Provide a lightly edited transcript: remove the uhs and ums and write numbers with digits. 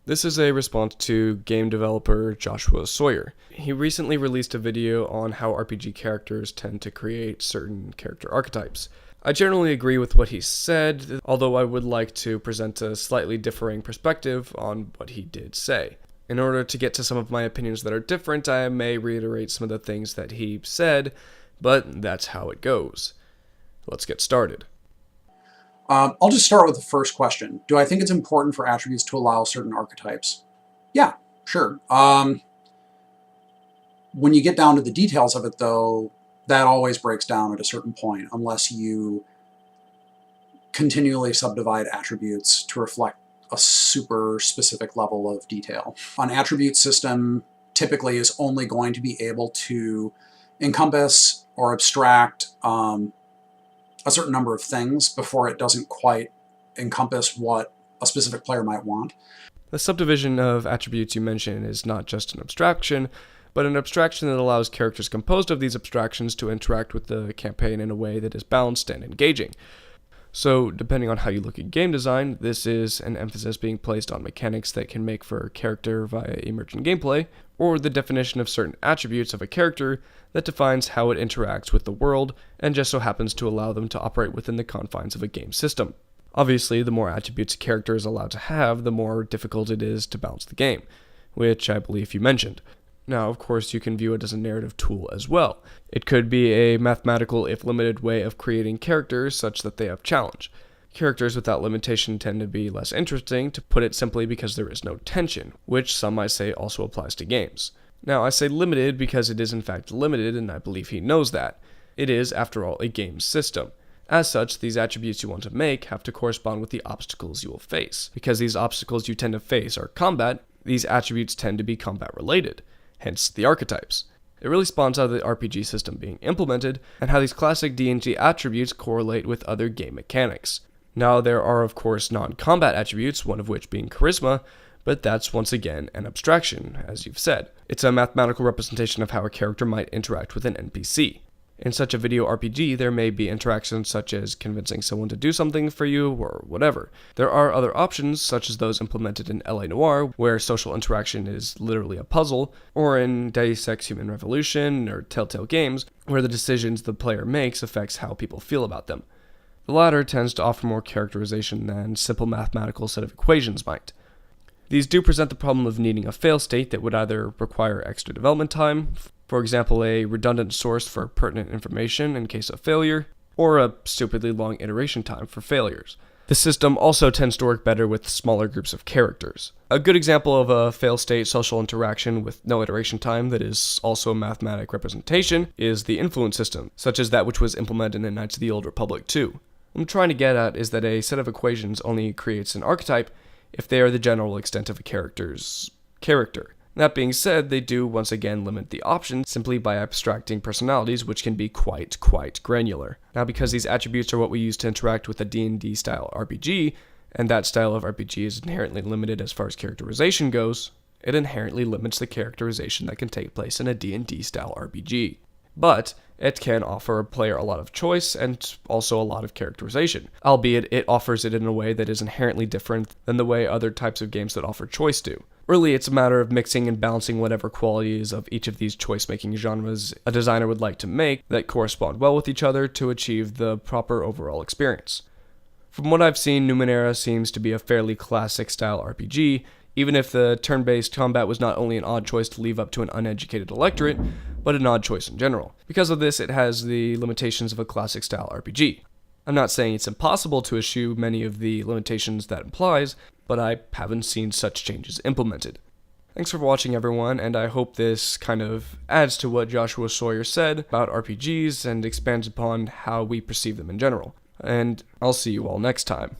This is a response to game developer Joshua Sawyer. He recently released a video on how RPG characters tend to create certain character archetypes. I generally agree with what he said, although I would like to present a slightly differing perspective on what he did say. In order to get to some of my opinions that are different, I may reiterate some of the things that he said, but that's how it goes. Let's get started. I'll just start with the first question. Do I think it's important for attributes to allow certain archetypes? Yeah, sure. When you get down to the details of it, though, that always breaks down at a certain point, unless you continually subdivide attributes to reflect a super specific level of detail. An attribute system typically is only going to be able to encompass or abstract a certain number of things before it doesn't quite encompass what a specific player might want. The subdivision of attributes you mention is not just an abstraction, but an abstraction that allows characters composed of these abstractions to interact with the campaign in a way that is balanced and engaging. So, depending on how you look at game design, this is an emphasis being placed on mechanics that can make for character via emergent gameplay, or the definition of certain attributes of a character that defines how it interacts with the world and just so happens to allow them to operate within the confines of a game system. Obviously, the more attributes a character is allowed to have, the more difficult it is to balance the game, which I believe you mentioned. Now, of course, you can view it as a narrative tool as well. It could be a mathematical, if limited, way of creating characters such that they have challenge. Characters without limitation tend to be less interesting, to put it simply, because there is no tension, which some might say also applies to games. Now, I say limited because it is in fact limited, and I believe he knows that. It is, after all, a game system. As such, these attributes you want to make have to correspond with the obstacles you will face. Because these obstacles you tend to face are combat, these attributes tend to be combat related. Hence the archetypes. It really spawns out of the RPG system being implemented, and how these classic D&D attributes correlate with other game mechanics. Now, there are of course non-combat attributes, one of which being charisma, but that's once again an abstraction, as you've said. It's a mathematical representation of how a character might interact with an NPC. In such a video RPG, there may be interactions such as convincing someone to do something for you, or whatever. There are other options, such as those implemented in LA Noire, where social interaction is literally a puzzle, or in Deus Ex Human Revolution, or Telltale Games, where the decisions the player makes affects how people feel about them. The latter tends to offer more characterization than simple mathematical set of equations might. These do present the problem of needing a fail state that would either require extra development time, for example a redundant source for pertinent information in case of failure, or a stupidly long iteration time for failures. The system also tends to work better with smaller groups of characters. A good example of a fail-state social interaction with no iteration time that is also a mathematic representation is the influence system, such as that which was implemented in Knights of the Old Republic 2. What I'm trying to get at is that a set of equations only creates an archetype if they are the general extent of a character's character. That being said, they do once again limit the options simply by abstracting personalities, which can be quite granular. Now, because these attributes are what we use to interact with a D&D style RPG, and that style of RPG is inherently limited as far as characterization goes, it inherently limits the characterization that can take place in a D&D style RPG. But it can offer a player a lot of choice and also a lot of characterization, albeit it offers it in a way that is inherently different than the way other types of games that offer choice do. Really, it's a matter of mixing and balancing whatever qualities of each of these choice-making genres a designer would like to make that correspond well with each other to achieve the proper overall experience. From what I've seen, Numenera seems to be a fairly classic style RPG, even if the turn-based combat was not only an odd choice to leave up to an uneducated electorate, but an odd choice in general. Because of this, it has the limitations of a classic style RPG. I'm not saying it's impossible to eschew many of the limitations that implies, but I haven't seen such changes implemented. Thanks for watching, everyone, and I hope this kind of adds to what Joshua Sawyer said about RPGs and expands upon how we perceive them in general. And I'll see you all next time.